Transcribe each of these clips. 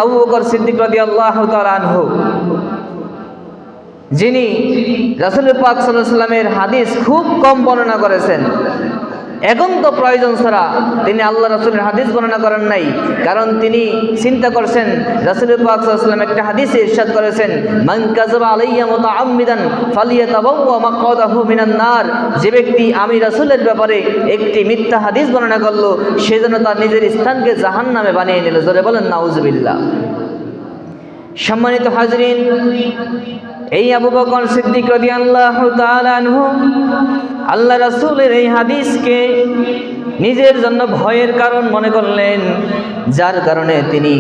আবু বকর সিদ্দিক রাদিয়াল্লাহু তাআলা আনহু, যিনি রাসূল পাক সাল্লাল্লাহু আলাইহি ওয়াসাল্লামের হাদিস খুব কম বর্ণনা করেছেন। এখন তো প্রয়োজন ছাড়া তিনি আল্লাহ রাসূলের হাদিস বর্ণনা করেন নাই, কারণ তিনি চিন্তা করছেন রাসূল পাক সাল্লাল্লাহু আলাইহি ওয়াসাল্লাম একটা হাদিসে ইরশাদ করেছেন, মান কাযাবা আলাইয়া মুতাআম্মিদান ফালিয়াতাবাওয়া মাকআদাহু মিনান নার। যে ব্যক্তি আমি রাসূলের ব্যাপারে একটি মিথ্যা হাদিস বর্ণনা করলো, সে যেন তার নিজের স্থানকে জাহান্নামে বানিয়ে নিল। জোরে বলেন নাউজুবিল্লাহ। সম্মানিত হাজরিন, এই আবু বকর সিদ্দিক রাদিয়াল্লাহু তাআলা আনহু আল্লাহ রাসূলের এই হাদিসকে নিজের জন্য ভয়ের কারণ মনে করলেন, যার কারণে তিনি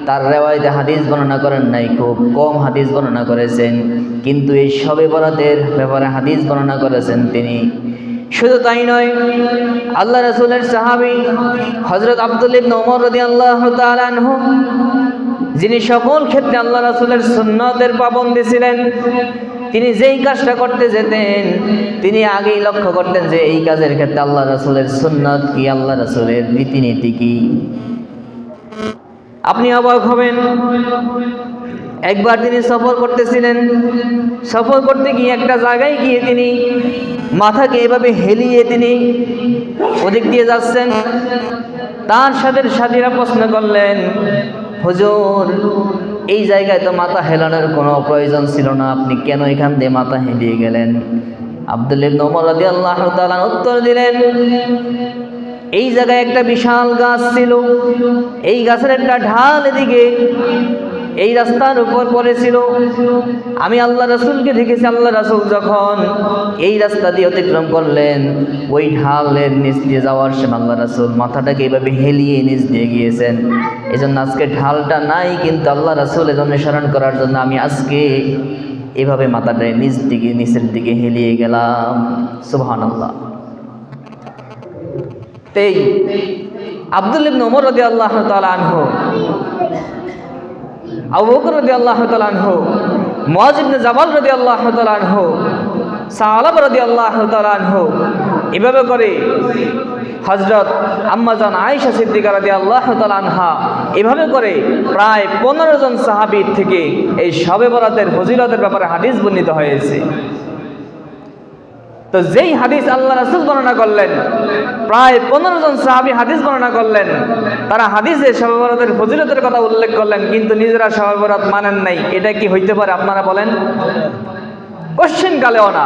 তার রিওয়ায়াতে হাদিস বর্ণনা করেন নাই, খুব কম হাদিস বর্ণনা করেছেন। কিন্তু এই শবে বরাতের ব্যাপারে হাদিস বর্ণনা করেছেন তিনি। শুধু তাই নয়, আল্লাহ রাসূলের সাহাবী হযরত আব্দুল্লাহ ইবনে ওমর রাদিয়াল্লাহু তাআলা আনহু, যিনি সকল ক্ষেত্রে আল্লাহ রাসূলের সুন্নতের পাবন্দী ছিলেন, তিনি যেই কাজটা করতে যেতেন তিনি আগেই লক্ষ্য করতেন যে এই কাজের ক্ষেত্রে আল্লাহ রাসূলের সুন্নত কি, আল্লাহ রাসূলের রীতিনীতি কি। আপনি অবাক হবেন, একবার তিনি সফর করতেছিলেন, সফর করতে গিয়ে একটা জায়গায় গিয়ে তিনি মাথাকে এভাবে হেলিয়ে তিনি ওদিক দিয়ে যাচ্ছেন। তার সাথীরা প্রশ্ন করলেন, হুজুর এই জায়গায় তো মাথা হেলানোর কোনো প্রয়োজন ছিল না, আপনি কেন এখান দিয়ে মাথা হেলিয়ে গেলেন? আব্দুল্লাহ ইবনে ওমর রাদিয়াল্লাহু তাআলা উত্তর দিলেন, এই জায়গায় একটা বিশাল গাছ ছিল, এই গাছের একটা ঢাল এদিকে এই রাস্তার উপর পড়েছিল। আমি আল্লাহ রাসূলকে দেখেছি, আল্লাহ রাসূল যখন এই রাস্তা দিয়ে অতিক্রম করলেন, ওই ঢালের নিচ দিয়ে যাওয়ার সময় আল্লাহ রাসূল মাথাটাকে এইভাবে হেলিয়ে নিচ দিয়ে গিয়েছেন। এই জন্য আজকে ঢালটা নাই, কিন্তু আল্লাহ রাসূল এজন্য স্মরণ করার জন্য আমি আজকে এভাবে মাথাটা নিচের দিকে হেলিয়ে গেলাম। সুবহানাল্লাহ। এই আব্দুল্লাহ ইবনে ওমর রাদিয়াল্লাহু তাআলা আনহু, আবু বকর রাদিয়াল্লাহু তাআলা আনহু, মুআয ইবনে জাবাল রাদিয়াল্লাহু তাআলা আনহু, সাহাবা রাদিয়াল্লাহু তাআলা আনহু, এভাবে করে হযরত আম্মা জান আয়েশা সিদ্দিকা রাদিয়াল্লাহু তাআলা আনহা, এভাবে করে প্রায় 15 জন সাহাবী থেকে এই শবে বরাতের ফজিলতের ব্যাপারে হাদিস বর্ণিত হয়েছে। তো যেই হাদিস আল্লাহ রাসূল বর্ণনা করলেন, প্রায় 15 জন সাহাবী হাদিস বর্ণনা করলেন, তারা হাদিসে শবে বরাতের ফজিলতের কথা উল্লেখ করলেন, কিন্তু নিজেরা শবে বরাত মানেন নাই। এটা কি হইতে পারে আপনারা বলেন? কোশ্চেন কালেও না।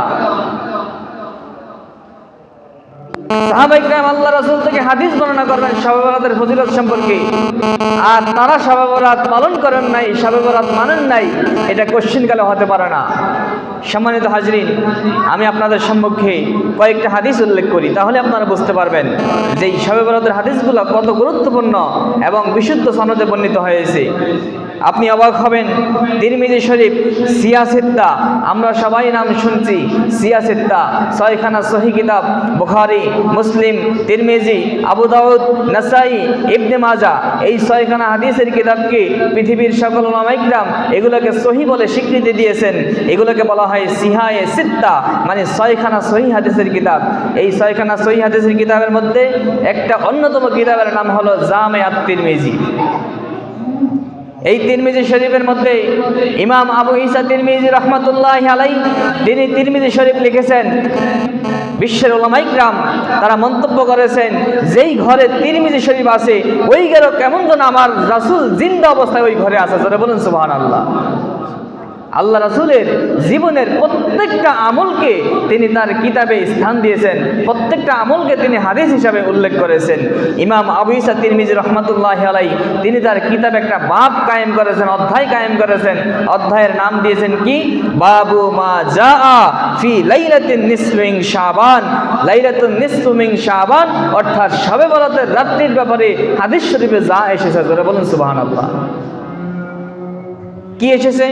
সাহাবায়ে কেরাম আল্লাহ রাসূল থেকে হাদিস বর্ণনা করবেন শবে বরাতের ফজিলত সম্পর্কে, আর তারা শবে বরাত পালন করেন নাই, শবে বরাত মানেন নাই, এটা কোশ্চেন কালে হতে পারে না। সম্মানিত হাজরিন, আমি আপনাদের সম্মুখে কয়েকটা হাদিস উল্লেখ করি, তাহলে আপনারা বুঝতে পারবেন যে এই শবে বরাতের হাদিসগুলো কত গুরুত্বপূর্ণ এবং বিশুদ্ধ সনদে বর্ণিত হয়েছে। আপনি অবাক হবেন, তিরমিজি শরীফ সিয়াসিত্তা, আমরা সবাই নাম শুনছি সিয়াসিত্তা, ছয়খানা সহিহ কিতাব, বুখারী, মুসলিম, তিরমিজি, আবু দাউদ, নাসাই, ইবনে মাজাহ, এই ছয়খানা হাদিসের কিতাবকে পৃথিবীর সকল উলামায়ে কিরাম এগুলোকে সহিহ বলে স্বীকৃতি দিয়েছেন। এগুলোকে বলা হয় সিহায়ে সিত্তা, মানে ছয়খানা সহিহ হাদিসের কিতাব। এই ছয়খানা সহিহ হাদিসের কিতাবের মধ্যে একটা অন্যতম কিতাবের নাম হলো জামে আত-তিরমিজি। এই তিরমিজি শরীফের মধ্যে ইমাম আবু ঈসা তিরমিজি রাহমাতুল্লাহি আলাইহি, তিনি তিরমিজি শরীফ লিখেছেন। বিশ্বের উলামায়ে কিরাম তারা মন্তব্য করেছেন, যেই ঘরে তিরমিজি শরীফ আছে ওই ঘরে কেমন যেন আমার রাসূল জিন্দা অবস্থায় ওই ঘরে আছে। জোরে বলুন সুবহানাল্লাহ। আল্লাহ রাসূলের জীবনের প্রত্যেকটা আমলকে তিনি তার কিতাবে স্থান দিয়েছেন, প্রত্যেকটা আমলকে তিনি হাদিস হিসাবে উল্লেখ করেছেন। ইমাম আবু ঈসা তিরমিজি রাহমাতুল্লাহি আলাইহি, তিনি তার কিতাবে একটা বাব কায়েম করেছেন, অধ্যায় কায়েম করেছেন। অধ্যায়ের নাম দিয়েছেন কি? বাবু মা জাআ ফি লাইলাতিন নিসফি মিন শাবান। লাইলাতুন নিসফি মিন শাবান অর্থাৎ শবে বরাতের রাত্রির ব্যাপারে হাদিস শরীফে যা এসেছে। জোরে বলুন সুবহানাল্লাহ। কি এসেছে?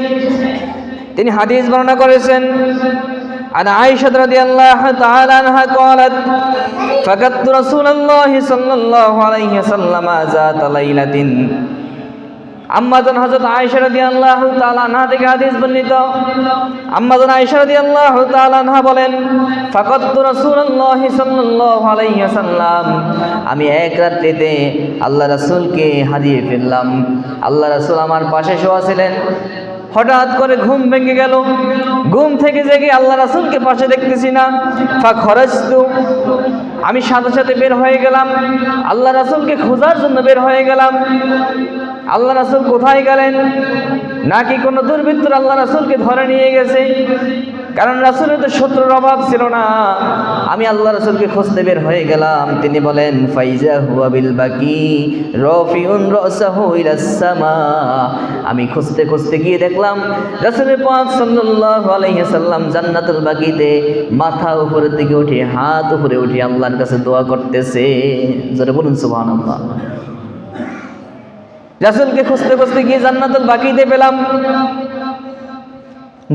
তিনি হাদিস বর্ণনা করেছেন, আন আয়েশা রাদিয়াল্লাহু তাআলা আনহা قالت فقدت رسول الله صلى الله عليه وسلم ذات ليلة আম্মাজান হযরত আয়েশা রাদিয়াল্লাহু তাআলা আনহা থেকে হাদিস বর্ণিত। আম্মাজান আয়েশা রাদিয়াল্লাহু তাআলা আনহা বলেন, ফাকাততু রাসূলুল্লাহি সাল্লাল্লাহু আলাইহি ওয়াসাল্লাম, আমি এক রাত্রিতে আল্লাহ রাসূলকে হারিয়ে ফেললাম। আল্লাহ রাসূল আমার পাশে শোয়া ছিলেন। হঠাৎ করে ঘুম ভেঙে গেল। ঘুম থেকে জেগে আল্লাহ রাসূলকে পাশে দেখতেছি না। ফাখরাজতু, আমি সাথে সাথে বের হয়ে গেলাম, আল্লাহ রাসূলকে খোঁজার জন্য বের হয়ে গেলাম। আল্লাহ রাসূল কোথায় গেলেন? নাকি কোনো দুর্বৃত্ত আল্লাহ রাসূলকে ধরে নিয়ে গেছে? কারণ রাসূলের তো শত্রুর অভাব ছিল না। আমি আল্লাহ রাসূলকে খুঁজতে বের হয়ে গেলাম। তিনি বলেন, ফাইজা হুয়া বিল বাকি রাফিউন রাসাহু ইলাস সামা। আমি খুঁজতে খুঁজতে গিয়ে দেখলাম রাসূল পাক সাল্লাল্লাহু আলাইহি সাল্লাম জান্নাতুল বাকিতে মাথা উপরের দিকে উঠে, হাত উপরে উঠে আল্লাহর কাছে দোয়া করতেছে। জোরে বলুন সুবহানাল্লাহ। রাসূলকে খুঁজতে খুঁজতে গিয়ে জান্নাতুল বাকিতে পেলাম।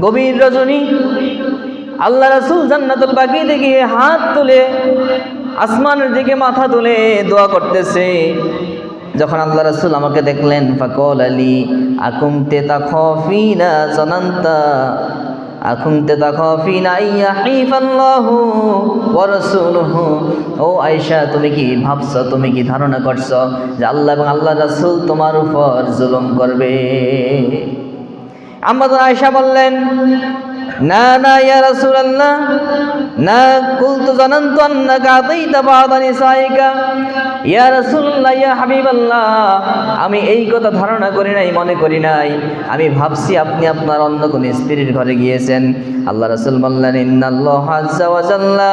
গভীর রজনী, আল্লাহ রাসূল জান্নাতুল বাকিতে গিয়ে হাত তুলে আসমানের দিকে মাথা তুলে দোয়া করতেছে। যখন আল্লাহ রাসূল আমাকে দেখলেন, ফাকাল আলী আকুমতে তাখাফিনা জানান্তা আকুমতে তাখাফিনা ইয়াহিফাল্লাহু ওয়া রাসূলুহু। ও আয়েশা, তুমি কি ভাবছো, তুমি কি ধারণা করছো যে আল্লাহ এবং আল্লাহ রাসূল তোমার উপর জুলুম করবে? আম্মা আয়েশা বললেন, না না ইয়া রাসূলুল্লাহ, না। কুলতু জানান্তু আন্নাকা আতাইতা বা'দা নিসাইকা। ইয়া রাসূলুল্লাহ, ইয়া হাবিবাল্লাহ, আমি এই কথা ধারণা করি নাই, মনে করি নাই। আমি ভাবছি আপনি আপনার অন্য কোন স্ত্রীর ঘরে গিয়েছেন। আল্লাহ রাসূল বললেন, ইন্নাল্লাহা আযজা ওয়া জাল্লা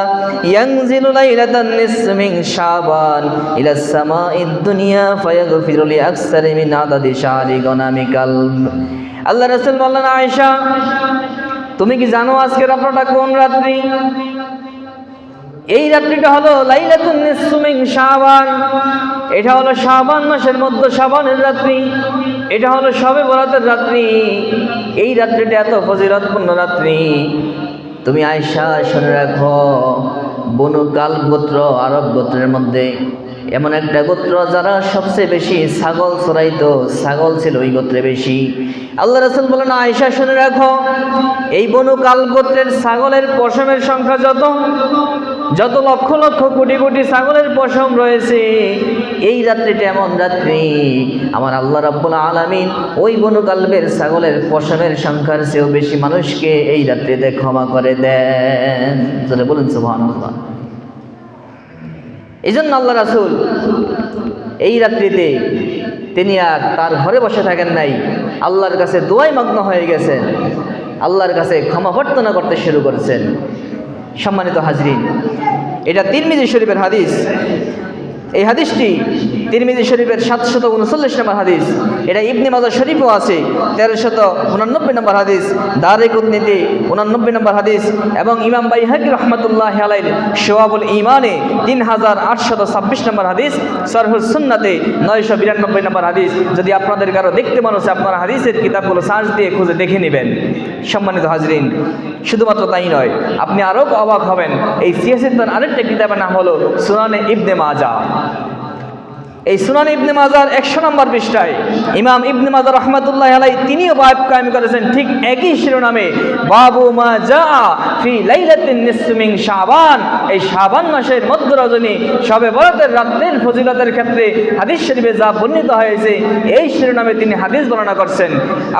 ইয়ানজিলু লাইলাতান নিসফি মিন শাবান ইলাস সামাঈদ দুনিয়া ফায়াগফিরু লি আকসারি মিন আদাদি শাহরি গনামিকাল। আল্লাহ রাসূল বললেন, আয়েশা, তুমি কি জানো আজকের রাতটা কোন রাত্রি? এই রাত্রিটা হলো লাইলাতুন নিসফি মিন শাবান। এটা হলো শাবান মাসের মধ্যে শাবানের রাত্রি। এটা হলো শবে বরাতের রাত্রি। এই রাত্রিটা এত ফজিলতপূর্ণ রাত্রি। তুমি আয়েশা শুনে রাখো, বনু কালব গোত্র আরব গোত্রের মধ্যে এমন একটা গোত্র যারা সবচেয়ে বেশি ছাগল চড়াইতো, ছাগল ছিল ওই গোত্রে বেশি। আল্লাহ রাসূল বলেন, আয়েশা শুনে রাখো, এই বনু কালব গোত্রের ছাগলের পশমের সংখ্যা যত লক্ষ লক্ষ কোটি কোটি ছাগলের পশম রয়েছে, এই রাত্রিটা এমন রাত্রি আমার আল্লাহ রাব্বুল আলামিন ওই বনু কালবের ছাগলের পশমের সংখ্যার চেয়েও বেশি মানুষকে এই রাত্রিতে ক্ষমা করে দেন। যেটা বলুন সুবহানাল্লাহ। এই জন্য আল্লাহ রাসূল এই রাত্রিতে তিনি আর তার ঘরে বসে থাকেন নাই, আল্লাহর কাছে দোয়ায় মগ্ন হয়ে গেছেন, আল্লাহর কাছে ক্ষমা প্রার্থনা করতে শুরু করেছেন। সম্মানিত হাজরিন, এটা তিরমিজি শরীফের হাদিস। এই হাদিসটি তিরমিজি শরীফের 739 নম্বর হাদিস। এটা ইবনে মাজাহ শরীফও আছে 1389 নম্বর হাদিস, দারকুতনিতে 89 নম্বর হাদিস এবং ইমাম বাইহাকী রাহমাতুল্লাহি আলাইহি শুআবুল ঈমানে 3826 নম্বর হাদিস, শরহুস সুন্নাতে 992 নম্বর হাদিস। যদি আপনাদের কারো দেখতে মনে হচ্ছে, আপনারা হাদিসের কিতাবগুলো সার্চ দিয়ে খুঁজে দেখে নেবেন। সম্মানিত হাজরিন, শুধুমাত্র তাই নয়, আপনি আরও অবাক হবেন। এই সিয়াসিতার আরেকটা কিতাবের নাম হলো সুনানে ইবনে মাজাহ। এই সুনান ইবনে মাজাহর 100 নম্বর পৃষ্ঠায় ইমাম ইবনে মাজাহ রাহমাতুল্লাহি আলাইহি তিনিও বাব কায়েম করেছেন ঠিক একই শিরোনামে, বাবু মা জাআ ফি লাইলাতিন নিসফি মিন শাবান। এই শাবান মাসের মধ্য রজনী শবে বরাতের রাতের ফজিলতের ক্ষেত্রে হাদিস শরীফে যা বর্ণিত হয়েছে, এই শিরোনামে তিনি হাদিস বর্ণনা করছেন।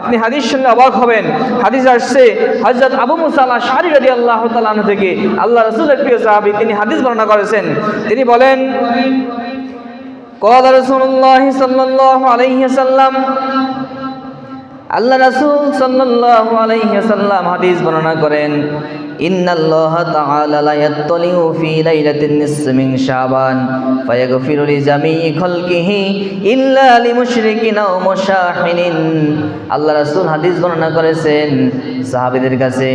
আপনি হাদিস শুনলে অবাক হবেন। হাদিস আসছে হযরত আবু মুসা আল-আশআরী রাদিয়াল্লাহু তাআলা আনহু থেকে, আল্লাহ রাসূলের প্রিয় সাহাবী, তিনি হাদিস বর্ণনা করেছেন। তিনি বলেন, ক্বালা রাসূলুল্লাহ সাল্লাল্লাহু আলাইহি ওয়াসাল্লাম, আল্লাহ রাসূল সাল্লাল্লাহু আলাইহি ওয়াসাল্লাম হাদিস বর্ণনা করেন, ইন্নাল্লাহা তাআলা লা ইয়াত্তালিউ ফি লাইলাতিন নিসফি মিন শাবান ফায়াগফিরু লিজামিই খালকিহি ইল্লা লিমুশরিকিন আও মুশাহিনিন। আল্লাহ রাসূল হাদিস বর্ণনা করেছেন সাহাবীদের কাছে,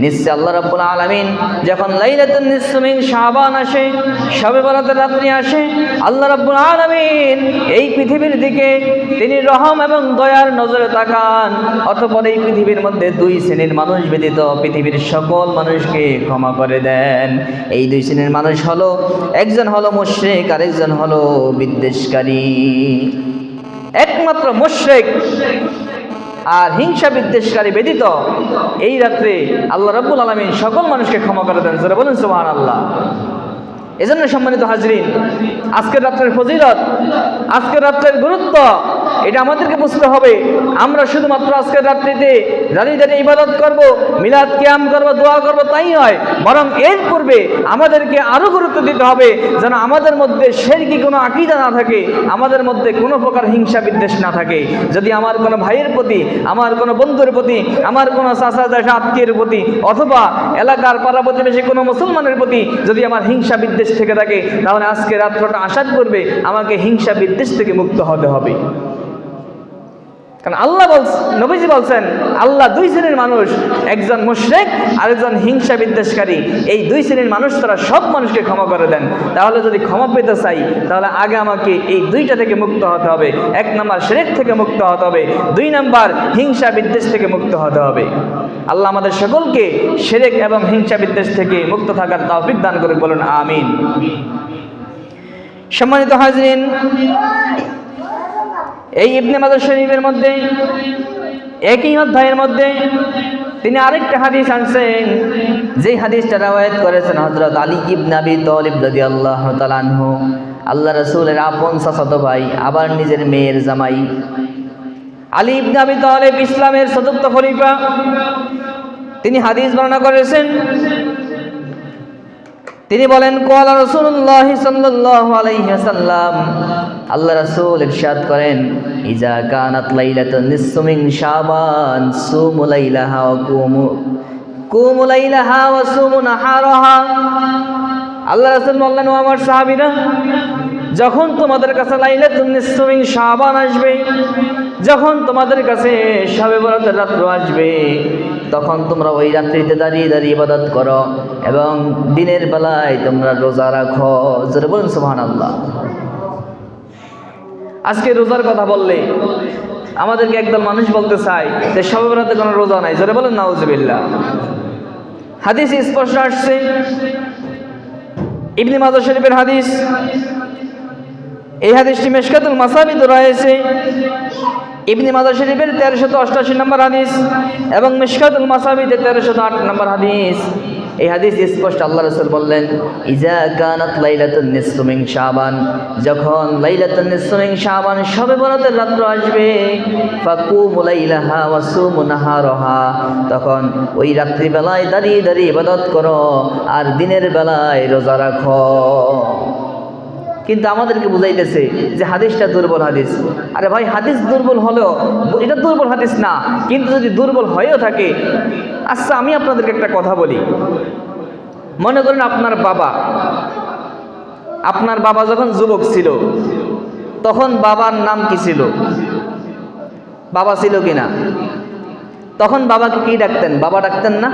নিশ্চয় আল্লাহ রাব্বুল আলামিন যখন লাইলাতুন নিসফি মিন শাবান আসে, শবে বরাতের রাত্রি আসে, আল্লাহ রাব্বুল আলামিন এই পৃথিবীর দিকে তিনি রহম এবং দয়ার নজরে তাকান। অতঃপর এই পৃথিবীর মধ্যে দুই শ্রেণীর মানুষ ব্যতীত পৃথিবীর সকল মানুষকে ক্ষমা করে দেন। এই দুই শ্রেণীর মানুষ হলো, একজন হলো মুশরিক আর একজন হলো বিদ্বেষকারী। একমাত্র মুশরিক আর হিংসা বিদ্বেষকারী ব্যতীত এই রাত্রে আল্লাহ রাব্বুল আলামিন সকল মানুষকে ক্ষমা করে দেন। যারা বলেন সুবহানাল্লাহ। এজন্য সম্মানিত হাজরিন, আজকের রাত্রের ফজিলত, আজকের রাত্রের গুরুত্ব এটা আমাদেরকে বুঝতে হবে। আমরা শুধুমাত্র আজকের রাত্রিতে দাঁড়িয়ে দাঁড়িয়ে ইবাদত করব, মিলাদ কিয়াম করব, দোয়া করব তাই নয়, বরং এর পূর্বে আমাদেরকে আরো গুরুত্ব দিতে হবে যেন আমাদের মধ্যে শিরকি কোনো আকীদা না থাকে, আমাদের মধ্যে কোনো প্রকার হিংসা বিদ্বেষ না থাকে। যদি আমার কোনো ভাইয়ের প্রতি, আমার কোনো বন্ধুর প্রতি, আমার কোনো চাচা চাচা আত্মীয়ের প্রতি অথবা এলাকার পাড়া প্রতিবেশী কোনো মুসলমানের প্রতি যদি আমার হিংসা বিদ্বেষ থেকে থাকে, তাহলে আজকে রাত্রটা আসার পূর্বে আমাকে হিংসা বিদ্বেষ থেকে মুক্ত হতে হবে। কারণ আল্লাহ নবীজি বলছেন আল্লাহ দুই শ্রেণীর মানুষ, একজন মুশরিক আর একজন হিংসা বিদ্বেষকারী। এই দুই শ্রেণীর মানুষ তারা সব মানুষকে ক্ষমা করে দেন। তাহলে যদি ক্ষমা পেতে চাই তাহলে আগে আমাকে এই দুইটা থেকে মুক্ত হতে হবে। এক নাম্বার শিরক থেকে মুক্ত হতে হবে, দুই নাম্বার হিংসা বিদ্বেষ থেকে মুক্ত হতে হবে। আল্লাহ আমাদের সকলকে শিরক এবং হিংসা বিদ্বেষ থেকে মুক্ত থাকার তৌফিক দান করে, বলুন আমিন। সম্মানিত হাজরিন, এই ইবনে মাজাহ শরীফের মধ্যে একই অধ্যায়ের মধ্যে তিনি আরেকটা হাদিস আনছেন, যে হাদিসটা রওয়ায়াত করেছেন হযরত আলী ইবনে আবি তালিব রাদিয়াল্লাহু তাআলা আনহু, আল্লাহ রাসূলের আপন চাচাতো ভাই, আবার নিজের মেয়ের জামাই। আলী ইবনে আবি তালিব ইসলামের চতুর্থ খলিফা। তিনি হাদিস বর্ণনা করেছেন, তিনি বলেন ক্বালা রাসূলুল্লাহ সাল্লাল্লাহু আলাইহি ওয়াসাল্লাম, আল্লাহ রাসূল ইরশাদ করেন, ইজা কানাত লাইলাতুন নিসফু মিন শাবান সুমু লাইলাহা ওয়া কুমু লাইলাহা ওয়া সুমু নাহারাহা। আল্লাহ রাসূল বললেন, ও আমার সাহাবীরা, যখন তোমাদের কাছে লাইলাতুন নিসফু মিন শাবান আসবে, যখন তোমাদের কাছে শবে বরাতের রাত্র আসবে, তখন তোমরা ওই রাত্রিতে দাঁড়িয়ে দাঁড়িয়ে ইবাদত করো এবং দিনের বেলায় তোমরা রোজা রাখো। জোরে বলুন সুবহানাল্লাহ। আজকে রোজার কথা বললে আমাদেরকে একদল মানুষ বলতে চায় যে শবে বরাতে কোনো রোজা নাই। জোরে বলুন নাউজুবিল্লাহ। হাদিস স্পষ্ট আসছে, ইবনে মাজাহ শরীফের হাদিস। এই হাদিসটি মিশকাতুল মাসাবিতে রয়েছে, ইবনে মাজাহ শরীফের 1388 নম্বর হাদিস এবং মিশকাতুল মাসাবিতে 1308 নম্বর হাদিস। এই হাদিস স্পষ্ট আল্লাহ রাসূল বললেন, ইজা কানাত লাইলাতুন নিসফু মিন শাবান, যখন লাইলাতুন নিসফু মিন শাবান শবে বরাতের রাত্র আসবে, ফাকুমু লাইলাহা ওয়া সুমু নাহারাহা, তখন ওই রাত্রি বেলায় দাঁড়িয়ে দাঁড়িয়ে ইবাদত করো আর দিনের বেলায় রোজা রাখো। কিন্তু আমাদেরকে বুঝাইতেছে যে হাদিসটা দুর্বল হাদিস। আরে ভাই, হাদিস দুর্বল হলেও এটা দুর্বল হাদিস না, কিন্তু যদি দুর্বল হয়েও থাকে, আচ্ছা আমি আপনাদেরকে একটা কথা বলি। মনে করেন আপনার বাবা যখন যুবক ছিল তখন বাবার নাম কি ছিল? বাবা ছিল কিনা? তখন বাবাকে কি ডাকতেন? বাবা ডাকতেন না?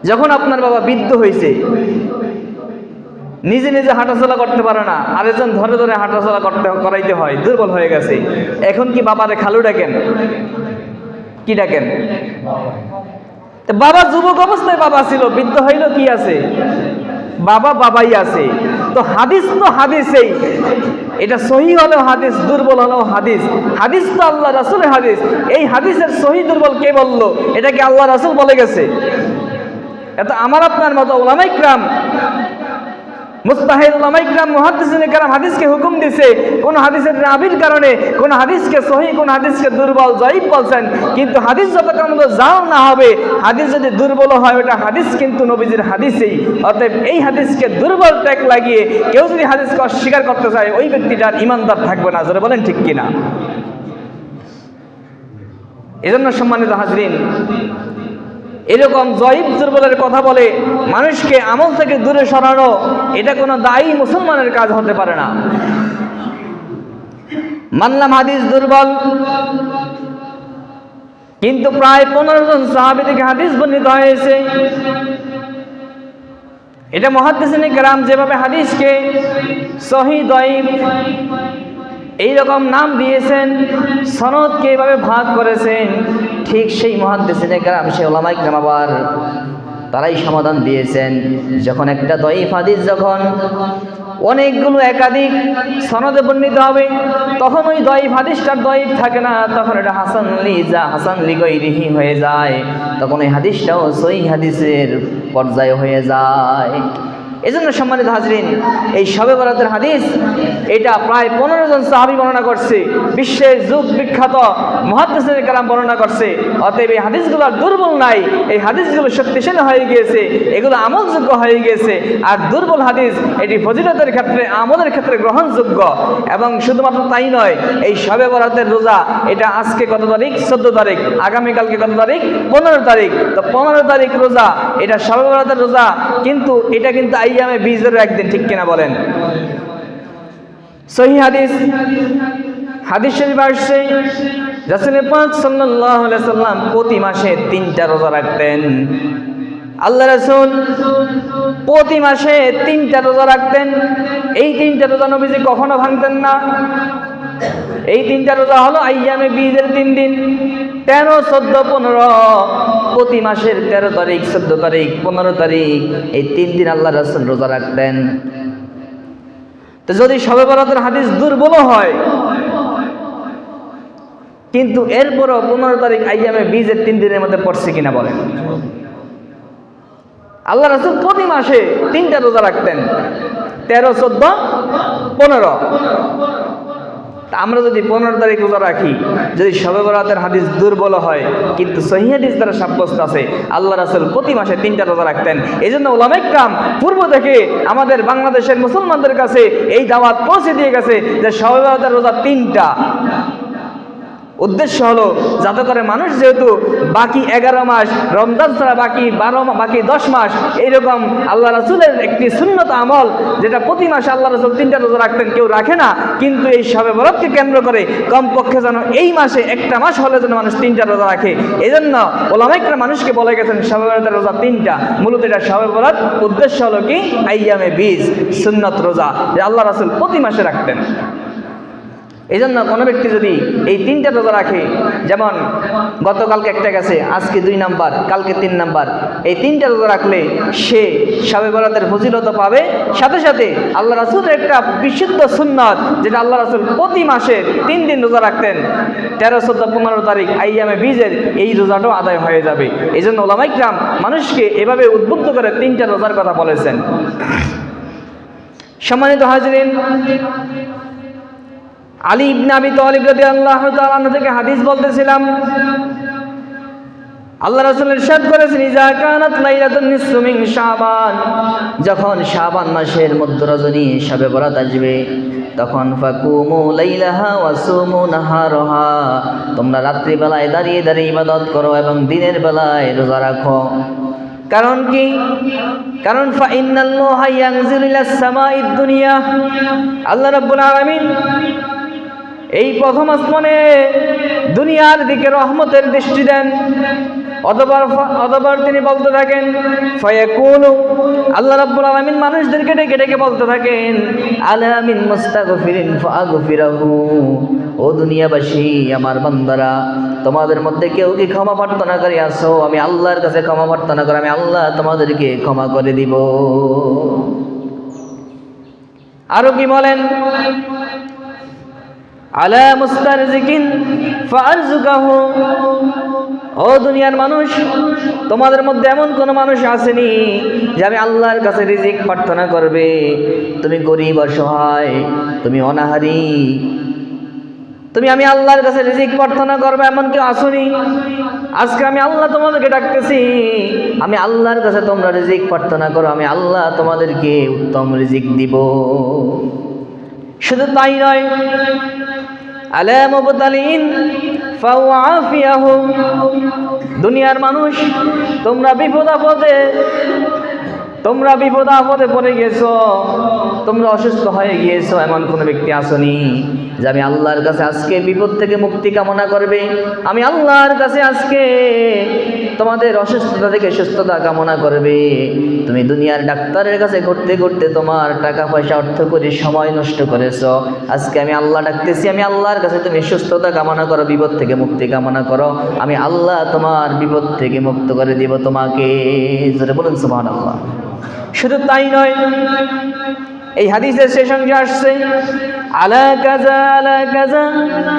যখন আপনার বাবা বৃদ্ধ হয়েছে, নিজে নিজে হাঁটাচলা করতে পারে না, আরেকজন ধরে ধরে হাঁটাচলা করাইতে হয়, দুর্বল হয়ে গেছে, এখন কি বাবারে খালু ডাকেন? কি ডাকেন? বাবা যুবক অবস্থায় বাবা ছিল, বৃদ্ধ হইল কি আছে? বাবা বাবাই আছে। তো হাদিস তো হাদিসেই, এটা সহি হলেও হাদিস, দুর্বল হলেও হাদিস। হাদিস তো আল্লাহ রাসূলের হাদিস। এই হাদিসের সহি দুর্বল কে বলল? এটা কি আল্লাহ রাসূল বলে গেছে? এটা আমার আপনার মতো উলামায়ে কিরাম, মুস্তাহিদ উলামায়ে কিরাম, মুহাদ্দিসিনে কিরাম হাদিসকে হুকুম দিয়েছে। কোন হাদিসের রাবির কারণে কোন হাদিসকে সহিহ, কোন হাদিসকে দুর্বল, যায়িফ বলছেন। কিন্তু হাদিস যতক্ষণ জাল না হবে, হাদিস যদি দুর্বল হয়, ওটা হাদিস কিন্তু নবীজির হাদিসেই। অতএব এই হাদিসকে দুর্বল ট্যাগ লাগিয়ে কেউ যদি হাদিসকে অস্বীকার করতে চায়, ওই ব্যক্তিটার ইমানদার থাকবে না। যারা বলেন ঠিক কিনা? এজন্য সম্মানিত হাজরিন, এরকম জয়ীব দুর্বলের কথা বলে মানুষকে আমল থেকে দূরে সরানো, এটা কোনো দায়ী মুসলমানের কাজ হতে পারে না। মানলাম হাদিস দুর্বল, কিন্তু প্রায় 15 জন সাহাবী থেকে হাদিস বর্ণিত হয়েছে। এটা মুহাদ্দিসিনে কেরাম যেভাবে হাদিসকে সহিহ, দাঈফ এইরকম নাম দিয়েছেন, সনদকে এইভাবে ভাগ করেছেন, ঠিক সেই মুহাদ্দিসিনে কেরাম, সেই উলামায়ে কেরাম আবার তারাই সমাধান দিয়েছেন। যখন একটা দাঈফ হাদিস যখন অনেকগুলো একাধিক সনদে বর্ণিত হবে, তখন ওই দয়ীফ হাদিসটার দয়ীফ থাকে না, তখন এটা হাসান লি গায়রিহি হয়ে যায়, তখন এই হাদিসটাও সহিহ হাদিসের পর্যায়ে হয়ে যায়। এজন্য সম্মানিত হাজরিন, এই শবে বরাতের হাদিস এটা প্রায় 15 জন সাহাবী বর্ণনা করছে, বিশ্বের যুগ বিখ্যাত মুহাদ্দিসিনে কেরাম বর্ণনা করছে। অতএব এই হাদিসগুলো আর দুর্বল নাই, এই হাদিসগুলো শক্তিশালী হয়ে গিয়েছে, এগুলো আমলযোগ্য হয়ে গিয়েছে। আর দুর্বল হাদিস এটি ফজিলতের ক্ষেত্রে, আমলের ক্ষেত্রে গ্রহণযোগ্য। এবং শুধুমাত্র তাই নয়, এই শবে বরাতের রোজা এটা আজকে কত তারিখ? 14 তারিখ। আগামীকালকে কত তারিখ? 15 তারিখ। তো 15 তারিখ রোজা, এটা শবে বরাতের রোজা, কিন্তু এটা কিন্তু আইয়ামে বীজের একদিন, ঠিক কিনা বলেন? সহিহ হাদিস শরীফ আসছে, রাসূল পাক সাল্লাল্লাহু আলাইহি সাল্লাম প্রতি মাসে 3টা রোজা রাখতেন। আল্লাহ রাসূল প্রতি মাসে 3টা রোজা রাখতেন। এই 3টা রোজা নবীজি কখনো ভাঙতেন না। এই 3টা রোজা হলো আইয়ামে বীজের 3 দিন, 13, 14, 15। প্রতি মাসের 13 তারিখ, 14 তারিখ, 15 তারিখ, এই 3 দিন আল্লাহ রাসূল রোজা রাখতেন। তো যদি শবে বরাতের হাদিস দুর্বল হয়, কিন্তু এরপরও 15 তারিখ আইয়ামে বীজের 3 দিনের মধ্যে পড়ছে কিনা বলেন? আল্লাহ রাসূল প্রতি মাসে 3টা রোজা রাখতেন, 13, 14, 15। আমরা যদি 15 তারিখ রোজা রাখি, যদি শবে বরাতের হাদিস দুর্বল হয়, কিন্তু সহিহ হাদিস দ্বারা সাব্যস্ত আছে আল্লাহ রাসূল প্রতি মাসে 3টা রোজা রাখতেন। এই জন্য উলামায়ে কেরাম পূর্ব থেকে আমাদের বাংলাদেশের মুসলমানদের কাছে এই দাওয়াত পৌঁছে দিয়ে গেছে যে শবে বরাতের রোজা 3টা। উদ্দেশ্য হলো যাতে করে মানুষ, যেহেতু বাকি 11 মাস রমজান ছাড়া বাকি 10 মাস এইরকম আল্লাহ রাসূলের একটি সুন্নত আমল, যেটা প্রতি মাসে আল্লাহ রাসূল 3টা রোজা রাখতেন, কেউ রাখে না, কিন্তু এই শবে বরাতকে কেন্দ্র করে কমপক্ষে যেন এই মাসে একটা মাস হলে যেন মানুষ 3টা রোজা রাখে। এই জন্য উলামায়ে কেরাম মানুষকে বলে গেছেন শবে বরাতের রোজা 3টা। মূলত এটা শবে বরাত, উদ্দেশ্য হলো কি আইয়ামে বীজ, সুন্নত রোজা, যে আল্লাহ রাসূল প্রতি মাসে রাখতেন। এই জন্য কোনো ব্যক্তি যদি এই 3টা রোজা রাখে, যেমন গতকালকে একটা গেছে, আজকে 2 নাম্বার, কালকে 3 নাম্বার, এই 3টা রোজা রাখলে সে শবে বরাতের ফজিলত পাবে। সাথে সাথে আল্লাহ রাসূলের একটা বিশুদ্ধ সুন্নাত, যেটা আল্লাহ রাসূল প্রতি মাসে 3 দিন রোজা রাখতেন, 13, 14, 15 তারিখ আইয়ামে বীজের, এই রোজাটাও আদায় হয়ে যাবে। এই জন্য উলামায়ে কেরাম মানুষকে এভাবে উদ্বুদ্ধ করে 3টা রোজার কথা বলেছেন। সম্মানিত হাজরিন, আলী ইবনে আবি তালিব রাদিয়াল্লাহু তাআলা আনহু থেকে হাদিস বলতেছিলাম, আল্লাহ রাসূল ইরশাদ করেছেন, ইজা কানাত লাইলাতুন নিসফু মিন শাবান, যখন শাবান মাসের মধ্য রজনী শবে বরাত আসবে, তখন ফাকুমু লাইলাহা ওয়া সুমু নাহারাহা, তোমরা রাত্রি বেলায় দাঁড়িয়ে দাঁড়িয়ে ইবাদত করো এবং দিনের বেলায় রোজা রাখো। কারণ কি? কারণ ফা ইন্নাল্লাহা ইয়ানজিলু ইলাস সামাঈদ দুনিয়া, আল্লাহ রাব্বুল আলামিন এই প্রথম আসমানে দুনিয়ার দিকে রহমতের দৃষ্টি দেন। অতঃপর তিনি বলতে থাকেন, ফায়াকুলু, আল্লাহ রাব্বুল আলামিন মানুষদেরকে ডেকে ডেকে বলতে থাকেন, আলা মিন মুস্তাগফিরিন ফাগফিরাহু, ও দুনিয়াবাসী, আমার বান্দারা, তোমাদের মধ্যে কেউ কি ক্ষমা প্রার্থনাকারী আছো? আমি আল্লাহর কাছে ক্ষমা প্রার্থনা করে আমি আল্লাহ তোমাদেরকে ক্ষমা করে দিব। আরো কি বলেন? আলা মুস্তারজিকিন ফারজুকাহু, ও দুনিয়ার মানুষ, তোমাদের মধ্যে এমন কোন মানুষ আসেনি যে আমি আল্লাহর কাছে রিজিক প্রার্থনা করবে? তুমি গরীব, অসহায়, তুমি অনাহারী, আমি আল্লাহর কাছে রিজিক প্রার্থনা করবে, এমন কেউ আসেনি? আজকে আমি আল্লাহ তোমাদেরকে ডাকতেছি, আমি আল্লাহর কাছে তোমরা রিজিক প্রার্থনা করো, আমি আল্লাহ তোমাদেরকে উত্তম রিজিক দিব। শুধু তাই নয়, আলা মুবতালিন ফাওয়াফিয়াহুম, দুনিয়ার মানুষ, তোমরা বিপদ আপদে পড়ে গেছো, তোমরা অসুস্থ হয়ে গিয়েছো, এমন কোন ব্যক্তি আসেনি যে আমি আল্লাহর কাছে আজকে বিপদ থেকে মুক্তি কামনা করবে? আমি আল্লাহর কাছে আজকে তোমাদের অসুস্থতা থেকে সুস্থতা কামনা করবে। তুমি দুনিয়ার ডাক্তারের কাছে ঘুরতে ঘুরতে তোমার টাকা পয়সা অর্থ করে সময় নষ্ট করেছো, আজকে আমি আল্লাহ ডাকতেছি, আমি আল্লাহর কাছে তুমি সুস্থতা কামনা করো, বিপদ থেকে মুক্তি কামনা করো, আমি আল্লাহ তোমার বিপদ থেকে মুক্ত করে দিব তোমাকে। জোরে বলুন সুবহানাল্লাহ। শুধু তাই নয়, এই হাদিসের শেষ অংশে আসছে আলা কাজা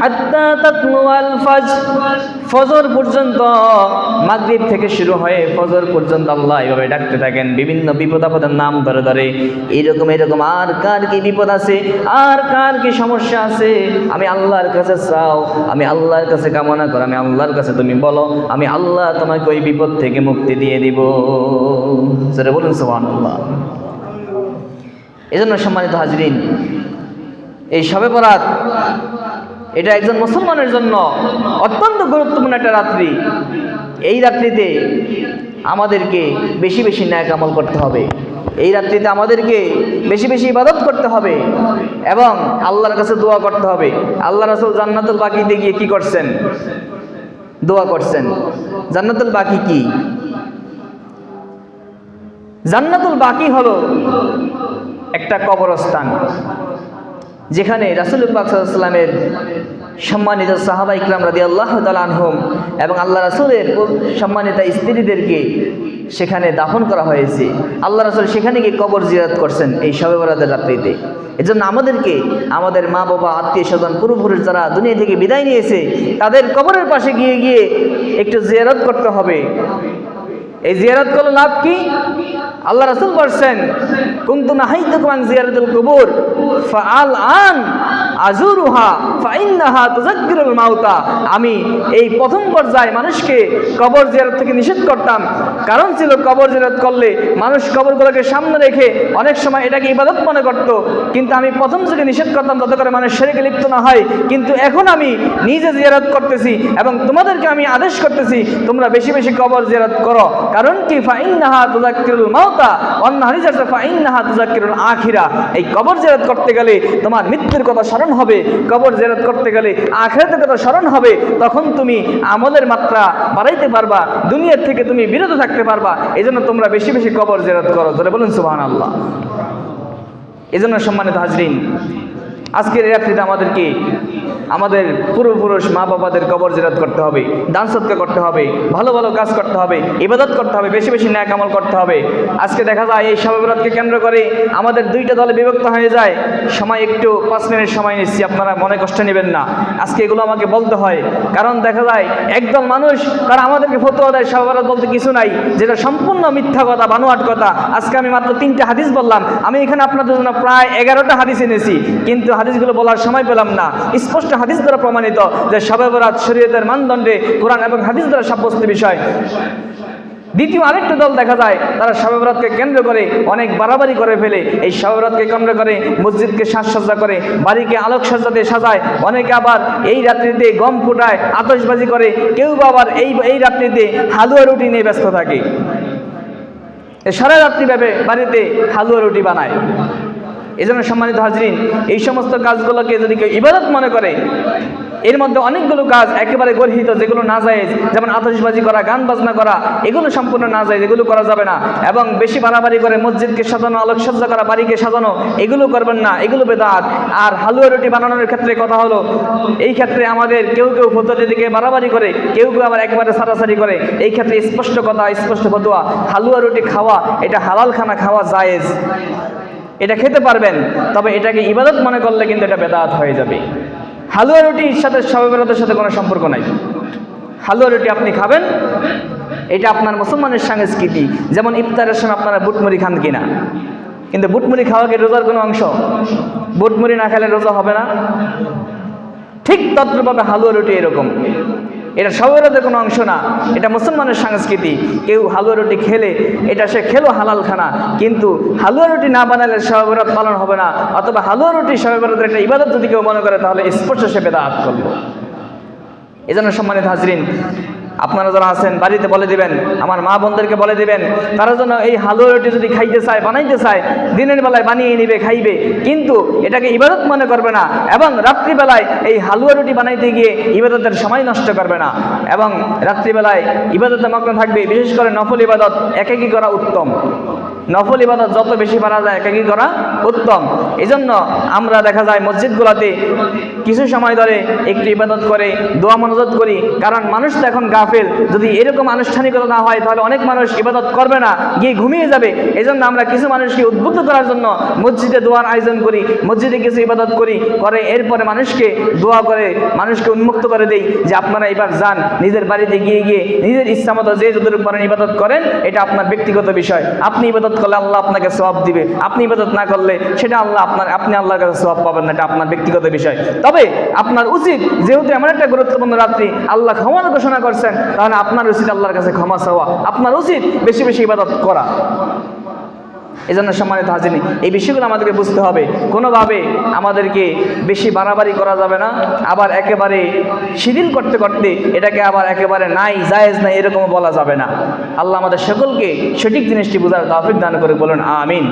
হাত্তা তাতলুআল ফজর পর্যন্ত, মাগরিব থেকে শুরু হয়ে ফজর পর্যন্ত আল্লাহ এভাবে ডাকতে থাকেন বিভিন্ন বিপদ আপদের নাম ধরে ধরে, এরকম আর কার কি বিপদ আছে, আর কার কি সমস্যা আছে, আমি আল্লাহর কাছে চাও, আমি আল্লাহর কাছে কামনা করো, আমি আল্লাহর কাছে তুমি বলো, আমি আল্লাহ তোমাকে ওই বিপদ থেকে মুক্তি দিয়ে দিব। সেটা বলুন সুবহানাল্লাহ। এজন্য সম্মানিত হাজরিন, এই শবে বরাত এটা একজন মুসলমানের জন্য অত্যন্ত গুরুত্বপূর্ণ একটা রাত্রি। এই রাত্রিতে আমাদেরকে বেশি বেশি নেক আমল করতে হবে, এই রাত্রিতে আমাদেরকে বেশি বেশি ইবাদত করতে হবে এবং আল্লাহর কাছে দোয়া করতে হবে। আল্লাহ রাসূল জান্নাতুল বাকিতে গিয়ে কি করছেন? দোয়া করছেন। জান্নাতুল বাকি কি? জান্নাতুল বাকি হলো একটা কবরস্থান, যেখানে রাসূল পাক সাল্লাল্লাহু আলাইহি ওয়াসাল্লামের সম্মানিত সাহাবা ইকরাম রাদিয়াল্লাহু তাআলা আনহুম এবং আল্লাহ রাসূলের সম্মানিত স্ত্রীদেরকে সেখানে দাফন করা হয়েছে। আল্লাহ রাসূল সেখানে গিয়ে কবর জিয়ারত করছেন এই শবে বরাতের রাত্রিতে। এজন্য আমাদেরকে আমাদের মা বাবা, আত্মীয় স্বজন, পূর্বপুরুষ যারা দুনিয়া থেকে বিদায় নিয়েছে তাদের কবরের পাশে গিয়ে গিয়ে একটু জিয়ারত করতে হবে। এই জিয়ারত করলে লাভ কি? আল্লাহ রাসূল বলেন, কুনতু নাহাইতুকুম আন জিয়ারাতিল কুবুর ফাআল আন আজুরুহা ফাইন্নাহা তুযাক্কিরুল মাউতা। আমি এই প্রথম পর্যায়ে মানুষকে কবর জিয়ারত থেকে নিষেধ করতাম, কারণ ছিল কবর জিয়ারত করলে মানুষ কবরগুলোকে সামনে রেখে অনেক সময় এটাকে ইবাদত মনে করত, কিন্তু আমি প্রথম থেকে নিষেধ করতাম যাতে করে মানুষ শিরকে লিপ্ত না হয়। কিন্তু এখন আমি নিজে জিয়ারত করতেছি এবং তোমাদেরকে আমি আদেশ করতেছি তোমরা বেশি বেশি কবর জিয়ারত করো। কারণ কি? ফাইন্নাহা তুযাক্কিরুল মাউতা, অন্য হাদিস আছে ফাইন্নাহা তুযাক্কিরুল আখিরা। এই কবর জিয়ারত করতে গেলে তোমার মৃত্যুর কথা স্মরণ হবে, কবর জিয়ারত করতে গেলে আখিরাতের কথা স্মরণ হবে, তখন তুমি আমলের মাত্রা বাড়াইতে পারবা, দুনিয়ার থেকে তুমি বিরত থাকতে পারবা। এজন্য তোমরা বেশি বেশি কবর জিয়ারত করো। জোরে বলুন সুবহানাল্লাহ। এজন্য সম্মানিত হাজরিন, আজকের এই রাত্রিতে আমাদেরকে আমাদের পূর্বপুরুষ মা বাবাদের কবর জিয়ারত করতে হবে, দান সদকা করতে হবে, ভালো ভালো কাজ করতে হবে, ইবাদত করতে হবে, বেশি বেশি নেক আমল করতে হবে। আজকে দেখা যায় এই শবে বরাতকে কেন্দ্র করে আমাদের দুইটা দলে বিভক্ত হয়ে যায়। সময় একটু 5 মিনিট সময় নিচ্ছি, আপনারা মনে কষ্ট নেবেন না। আজকে এগুলো আমাকে বলতে হয়, কারণ দেখা যায় একদল মানুষ তারা আমাদেরকে ফতোয়া দেয় শবে বরাত বলতে কিছু নাই, যেটা সম্পূর্ণ মিথ্যা কথা, বানোয়াট কথা। আজকে আমি মাত্র 3টা হাদিস বললাম, আমি এখানে আপনাদের জন্য প্রায় 11টা হাদিস এনেছি, কিন্তু হাদিসগুলো বলার সময় পেলাম না। স্পষ্ট হাদিস দ্বারা প্রমাণিত যে শবে বরাত শরীয়তের মানদণ্ডে কোরআন এবং হাদিস দ্বারা সাব্যস্ত বিষয়। দ্বিতীয় আরেকটা দল দেখা যায় তারা শবে বরাতকে কেন্দ্র করে অনেক বাড়াবাড়ি করে ফেলে। এই শবে বরাতকে কেন্দ্র করে মসজিদকে সাজসজ্জা করে, বাড়িকে আলোকসজ্জা দিয়ে সাজায়, অনেকে আবার এই রাত্রিতে গম ফুটায়, আতশবাজি করে, কেউ আবার এই রাত্রিতে হালুয়া রুটি নিয়ে ব্যস্ত থাকে, সারা রাত্রি ভেবে বাড়িতে হালুয়া রুটি বানায়। এজন্য সম্মানিত হাজরিন, এই সমস্ত কাজগুলোকে যদি কেউ ইবাদত মনে করে, এর মধ্যে অনেকগুলো কাজ একেবারে গর্হিত, যেগুলো নাজায়েজ, যেমন আতশবাজি করা, গান বাজনা করা, এগুলো সম্পূর্ণ নাজায়েজ, এগুলো করা যাবে না। এবং বেশি বাড়াবাড়ি করে মসজিদকে সাজানো, আলোকসজ্জা করা, বাড়িকে সাজানো, এগুলো করবেন না, এগুলো বেদাত। আর হালুয়া রুটি বানানোর ক্ষেত্রে কথা হলো, এই ক্ষেত্রে আমাদের কেউ কেউ ফতোয়ার দিকে বাড়াবাড়ি করে, কেউ কেউ আবার একবারে সারাসারি করে। এই ক্ষেত্রে স্পষ্ট কথা, স্পষ্ট ফতোয়া, হালুয়া রুটি খাওয়া এটা হালাল খানা, খাওয়া জায়েজ, এটা খেতে পারবেন, তবে এটাকে ইবাদত মনে করলে কিন্তু এটা বেদাত হয়ে যাবে। হালুয়া রুটির সাথে শবে বরাতের সাথে কোনো সম্পর্ক নাই। হালুয়া রুটি আপনি খাবেন, এটা আপনার মুসলমানের সংস্কৃতি। যেমন ইফতারের সময় আপনারা বুটমুড়ি খান কিনা, কিন্তু বুটমুড়ি খাওয়া কি রোজার কোনো অংশ? বুটমুড়ি না খেলে রোজা হবে না? ঠিক তদ্রূপভাবে হালুয়া রুটি এরকম, এটা শবে বরাতের কোনো অংশ না, এটা মুসলমানের সংস্কৃতি। কেউ হালুয়া রুটি খেলে এটা সে খেলো হালাল খানা, কিন্তু হালুয়া রুটি না বানালে শবে বরাত পালন হবে না, অথবা হালুয়া রুটি শবে বরাতের একটা ইবাদত যদি কেউ মনে করে তাহলে স্পষ্ট সে বেদাত করলো। এজন্য সম্মানিত হাজরিন, আপনারা যারা আছেন বাড়িতে বলে দিবেন, আমার মা বোনদেরকে বলে দিবেন, তারা যেন এই হালুয়া রুটি যদি খাইতে চায়, বানাইতে চায়, দিনের বেলায় বানিয়ে নিবে, খাইবে, কিন্তু এটাকে ইবাদত মনে করবে না। এবং রাত্রিবেলায় এই হালুয়া রুটি বানাইতে গিয়ে ইবাদতের সময় নষ্ট করবে না, এবং রাত্রিবেলায় ইবাদতে মগ্ন থাকবে। বিশেষ করে নফল ইবাদত একাকী করা উত্তম। নফল ইবাদত যত বেশি পারা যায় একাকী করা উত্তম। এজন্য আমরা দেখা যায় মসজিদগুলোতে কিছু সময় ধরে একটু ইবাদত করে দোয়া মনোজাত করি, কারণ মানুষ তো এখন গাফেল। যদি এরকম আনুষ্ঠানিকতা না হয় তাহলে অনেক মানুষ ইবাদত করবে না, গিয়ে ঘুমিয়ে যাবে। এজন্য আমরা কিছু মানুষকে উদ্বুদ্ধ করার জন্য মসজিদে দোয়ার আয়োজন করি, মসজিদে কিছু ইবাদত করি, করে এরপরে মানুষকে দোয়া করে মানুষকে উন্মুক্ত করে দেই যে আপনারা এবার যান, নিজের বাড়িতে গিয়ে গিয়ে নিজের ইচ্ছা মতো যে যতটুকু পারেন ইবাদত করেন, এটা আপনার ব্যক্তিগত বিষয়। আপনি ইবাদত করলে আল্লাহ আপনাকে সওয়াব দিবে, আপনি ইবাদত না করলে সেটা আপনি আল্লাহর কাছে সওয়াব পাবেন না, এটা আপনার ব্যক্তিগত বিষয়। তবে আপনার উচিত, যেহেতু এমন একটা গুরুত্বপূর্ণ রাত্রি আল্লাহ ক্ষমার ঘোষণা করছেন, তাহলে আপনার উচিত আল্লাহর কাছে ক্ষমা চাওয়া, আপনার উচিত বেশি বেশি ইবাদত করা। এই জন্য সম্মানিত হাজিরিন, এই বিষয়গুলো আমাদেরকে বুঝতে হবে। কোনোভাবে আমাদেরকে বেশি বাড়াবাড়ি করা যাবে না, আবার একেবারে শিথিল করতে করতে এটাকে আবার একেবারে নাই, জায়েজ নাই এরকম বলা যাবে না। আল্লাহ আমাদের সকলকে সঠিক জিনিসটি বোঝার তৌফিক দান করে, বলুন আমিন।